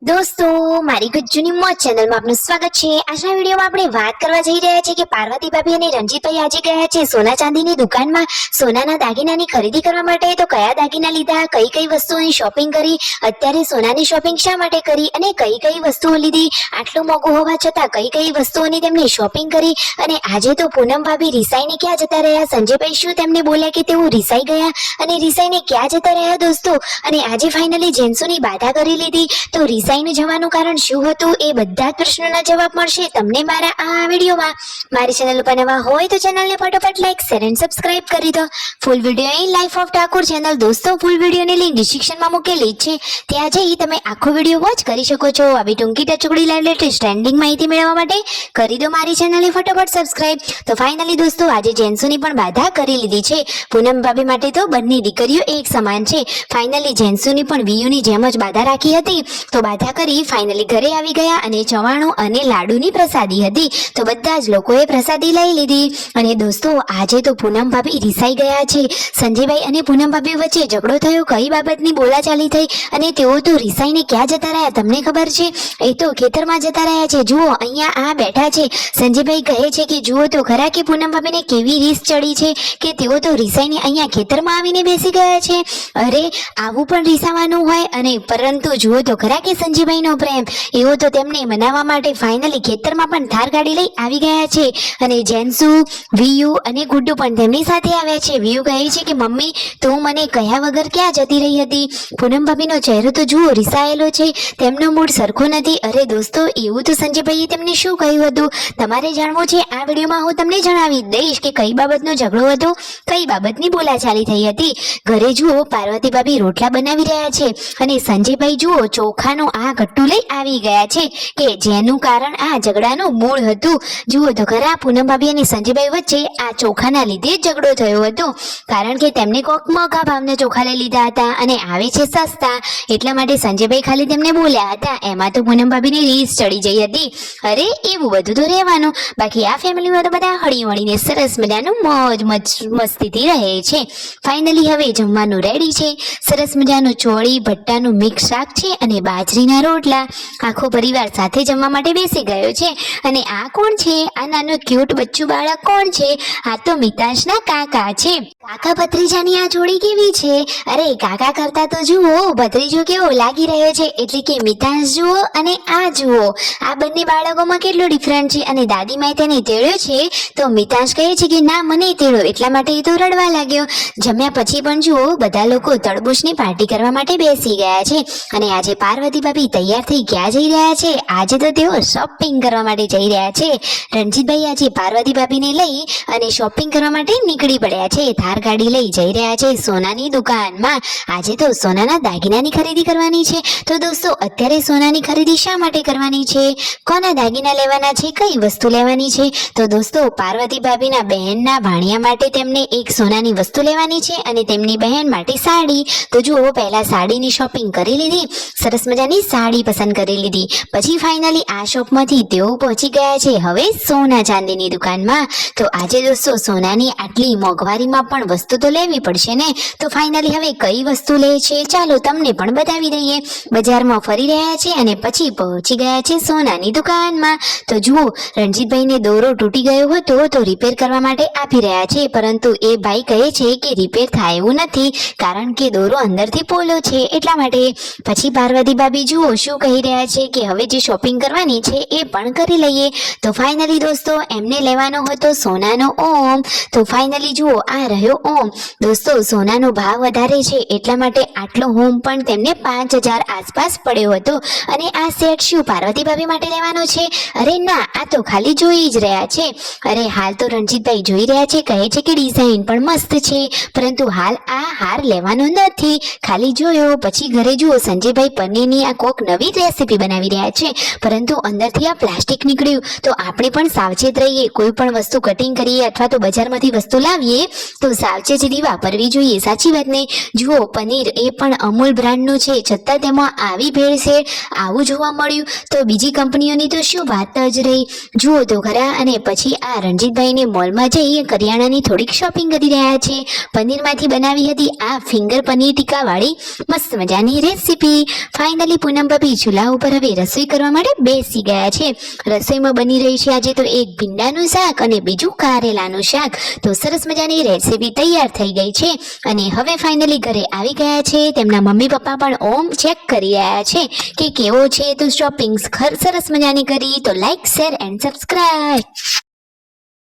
દોસ્તો મારી ગુજ્જુની મોજ ચેનલમાં આપનું સ્વાગત છે। આજના વિડીયોમાં આપણે વાત કરવા જઈ રહ્યા છીએ કે પાર્વતી ભાભી અને રણજીતભાઈ આજે ગયા છે સોના ચાંદીની દુકાનમાં સોનાના દાગીનાની ખરીદી કરવા માટે। તો કયા દાગીના લીધા, કઈ કઈ વસ્તુઓની શોપિંગ કરી, અત્યારે સોનાની શોપિંગ શા માટે કરી અને કઈ કઈ વસ્તુઓ લીધી, આટલું મોંઘું હોવા છતાં કઈ કઈ વસ્તુઓની તેમણે શોપિંગ કરી। અને આજે તો પૂનમ ભાભી રિસાઈને ક્યાં જતા રહ્યા, સંજયભાઈ શું તેમને બોલ્યા કે તેઓ રિસાઈ ગયા અને રિસાઈને ક્યાં જતા રહ્યા દોસ્તો। અને આજે ફાઇનલી જેન્સોની બાધા કરી લીધી, તો રિસાઈ જવાનું કારણ શું હતું એ બધા જ પ્રશ્નોના જવાબ મળશે તમને મારા આ વિડીયોમાં। મારી ચેનલ પર નવા હોય તો ચેનલને ફટાફટ લાઈક, શેર અને સબસ્ક્રાઇબ કરી દો। Full video in life of Thakor channel દોસ્તો ફૂલ વિડીયોની લિંક ડિસ્ક્રિપ્શનમાં મૂકેલી છે, ત્યાં જઈ તમે આખો વિડીયો વોચ કરી શકો છો। આવી ટૂંકી ટચુકડી લાઈવ લેટેસ્ટ ટ્રેન્ડિંગ માહિતી મેળવવા માટે કરી દો મારી ચેનલને ફટાફટ સબસ્ક્રાઇબ। તો ફાઇનલી દોસ્તો આજે જેન્સોની પણ બાધા કરી લીધી છે। પૂનમ ભાભી માટે તો બંને દીકરીઓ એક સમાન છે। ફાઇનલી જેન્સોની પણ વીયુની જેમ જ બાધા રાખી હતી, તો બાધા કરી ફાઇનલી ઘરે આવી ગયા અને ચવાણું અને લાડુની પ્રસાદી હતી, તો બધા જ લોકોએ પ્રસાદી લઈ લીધી। અને દોસ્તો આજે તો પૂનમ ભાભી રિસાઈ ગયા છે। સંજયભાઈ અને પૂનમ ભાભી વચ્ચે ઝઘડો થયો, કઈ બાબતની બોલાચાલી થઈ અને તેઓ તો રિસાઈને ક્યાં જતા રહ્યા તમને ખબર છે? એ તો ખેતરમાં જતા રહ્યા છે। જુઓ અહીંયા આ બેઠા છે, સંજયભાઈ કહે છે કે જુઓ તો ખરા કે પૂનમ ભાભીને કેવી રીસ ચડી છે કે તેઓ તો રિસાઈને અહીંયા ખેતરમાં આવીને બેસી ગયા છે। અરે આવું પણ રિસાવાનું હોય, અને પરંતુ જુઓ તો ખરા કે સંજયભાઈનો પ્રેમ એવો તો તેમને મનાવવા માટે ફાઇનલી ખેતરમાં પણ થાર ગાડી લઈ આવી ગયા છે। અને જેન્સુ, વિયુ અને ગુડ્ડુ પણ તેમની સાથે આવ્યા છે। વિયુ કહે છે કે મમ્મી તું મને કહ્યા વગર ક્યાં જતી રહી હતી? પૂનમ ભાભીનો ચહેરો તો જુઓ રિસાયેલો છે, તેમનો મૂડ સરખો નથી। અરે દોસ્તો એવું તો સંજયભાઈએ તેમને શું કહ્યું હતું તમારે જાણવું છે આ વિડીયોમાં હું તમને જણાવી દઈશ કે કઈ બાબતનો ઝઘડો હતો, કઈ બાબતની બોલાચાલી થઈ હતી। ઘરે જુઓ પાર્વતી ભાભી રોટલા બનાવી રહ્યા છે અને સંજયભાઈ જુઓ ચોખાનો આ ગટ્ટુ લઈ આવી ગયા છે કે જેનું કારણ આ ઝઘડાનું મૂળ હતું। જુઓ તો ખરા પૂનમ ભાભી અને સંજયભાઈ વચ્ચે આ ચોખાના લીધે જ ઝઘડો થયો હતો, કારણ કે તેમને કોક મોંઘા ભાવના ચોખા લઈ લીધા હતા અને આવે છે સસ્તા, એટલા માટે સંજયભાઈ ખાલી તેમને બોલ્યા હતા, એમાં તો પૂનમ ભાભીની રીસ ચડી જઈ હતી। અરે એવું બધું તો રહેવાનું, બાકી આ ફેમિલીમાં તો બધા હળી મળીને સરસ મજાનું મોજ મસ્તીથી રહે છે। ફાઇનલી હવે જમવાનું રેડી છે, સરસ મજાનું ચોળી ભટ્ટાનું મિક્સ શાક છે અને બાજરીના રોટલા। આખો પરિવાર સાથે જમવા માટે બેસી ગયો છે। અને આ કોણ છે? આ નાનું ક્યુટ બચ્ચું બાળક કોણ છે? આ તો મિતાંશના કાકા છે। કાકા ભત્રીજાની આ જોડી કેવી છે? અરે કાકા કરતા તો જુઓ ભત્રીજો કેવો લાગી રહ્યો છે, એટલે કે મિતાંશ જુઓ અને આ જુઓ, આ બંને બાળકોમાં કેટલો ડિફરન્ટ છે। અને દાદીમાએ તેને તેડ્યો છે તો મિતાંશ કહે છે કે ના મને તેડો, એટલા માટે એ તો રડવા લાગ્યો। જમ્યા પછી પણ જુઓ બધા લોકો તરબૂચની પાર્ટી કરવા માટે બેસી ગયા છે। અને આજે પાર્વતી ભાભી તૈયાર થઈ ક્યાં જઈ રહ્યા છે? આજે તો તેઓ શોપિંગ કરવા માટે જઈ રહ્યા છે। રણજીતભાઈ આજે પાર્વતી ભાભીને લઈ અને શોપિંગ કરવા માટે નીકળી પડ્યા છે, થાર ગાડી લઈ જઈ રહ્યા છે સોનાની દુકાનમાં। આજે તો સોનાના દાગીનાની ખરીદી કરવાની છે। તો દોસ્તો અત્યારે સોનાની ખરીદી શા માટે કરવાની છે, કોના દાગીના લેવાના છે, કઈ વસ્તુ લેવાની છે? તો દોસ્તો પાર્વતી ભાભીના બહેનના ભાણિયા માટે તેમને એક સોનાની વસ્તુ લેવાની છે અને તેમની બહેન માટે સાડી। તો જુઓ પહેલા સાડીની શોપિંગ કરી લીધી, સરસ મજાની સાડી પસંદ કરી લીધી, પછી ફાઇનલી આ શોપમાંથી તેઓ પહોંચી ગયા છે હવે સોના ચાંદીની દુકાનમાં। તો આજે દોસ્તો સોનાની આટલી મોંઘવારીમાં પણ વસ્તુ તો લેવી પડશે ને, તો ફાઇનલી હવે કઈ વસ્તુ લે છે ચાલો તમને પણ બતાવી દઈએ। બજારમાં ફરી રહ્યા છે અને પછી પહોંચી ગયા છે સોનાની દુકાનમાં। તો જુઓ રણજીતભાઈને દોરો તૂટી ગયો હતો તો રિપેર કરવા માટે આપી રહ્યા છે, પરંતુ એ ભાઈ કહે છે કે રિપેર થાય એવું નથી, કારણ કે દોરો અંદરથી પોલો છે એટલા માટે। પછી પાર્વતી ભાભી જુઓ શું કહી રહ્યા છે કે હવે જે શોપિંગ કરવાની છે એ પણ કરી લઈએ। તો ફાઇનલી દોસ્તો એમને લેવાનો હતો સોનાનો ઓમ, તો ફાઇનલી જુઓ આ રહ્યો ઓમ। દોસ્તો સોનાનો ભાવ વધારે છે એટલા માટે આટલો ઓમ પણ તેમને 5000 આસપાસ પડ્યો હતો। અને આ સેટ શું પાર્વતી ભાભી માટે લેવાનો છે? અરે ના, આ તો ખાલી જોઈ જ રહ્યા છે। અરે હાલ તો રણજીતભાઈ જોઈ રહ્યા છે, કહે છે કે ડિઝાઇન પણ મસ્ત છે, પરંતુ હાલ આ હાર લેવાનો નથી, ખાલી જોયો। પછી ઘરે જુઓ સંજયભાઈ પનીરની આ કોક નવી રેસીપી બનાવી રહ્યા છે, પરંતુ અંદરથી આ પ્લાસ્ટિક નીકળ્યું, તો આપણે પણ સાવચેત રહીએ। કોઈ પણ વસ્તુ કટિંગ કરીએ અથવા તો બજારમાંથી વસ્તુ લાવીએ તો સાવચેતી વાપરવી જોઈએ, સાચી વાત ને? જુઓ પનીર એ પણ અમૂલ બ્રાન્ડનું છે, છતાં તેમાં આવી ભેળસેળ આવું જોવા મળ્યું, તો બીજી કંપનીઓની તો શું વાત જ રહી। જુઓ તો ખરા। અને પછી આ રણજીતભાઈને મોલમાં જઈ કરિયાણાની થોડીક શોપિંગ કરી રહ્યા છે। પનીરમાંથી બનાવી હતી આ ફિંગર પનીર ટીકા વાળી મસ્ત મજાની રેસીપી। ફાઇનલી પૂનમ પૂનમ ભાભી ચૂલા ઉપર હવે રસોઈ કરવા માટે બેસી ગયા છે. રસોઈમાં બની રહી છે આજે તો એક ભીંડાનું શાક અને બીજું કારેલાનું શાક. તો સરસ મજાની રેસીપી તૈયાર થઈ ગઈ છે અને હવે ફાઇનલી ઘરે આવી ગયા છે. તેમના મમ્મી પપ્પા પણ ઓમ ચેક કરી રહ્યા છે કે કેવો છે. તો શોપિંગ સરસ મજાની કરી. તો લાઈક શેર એન્ડ સબસ્ક્રાઇબ.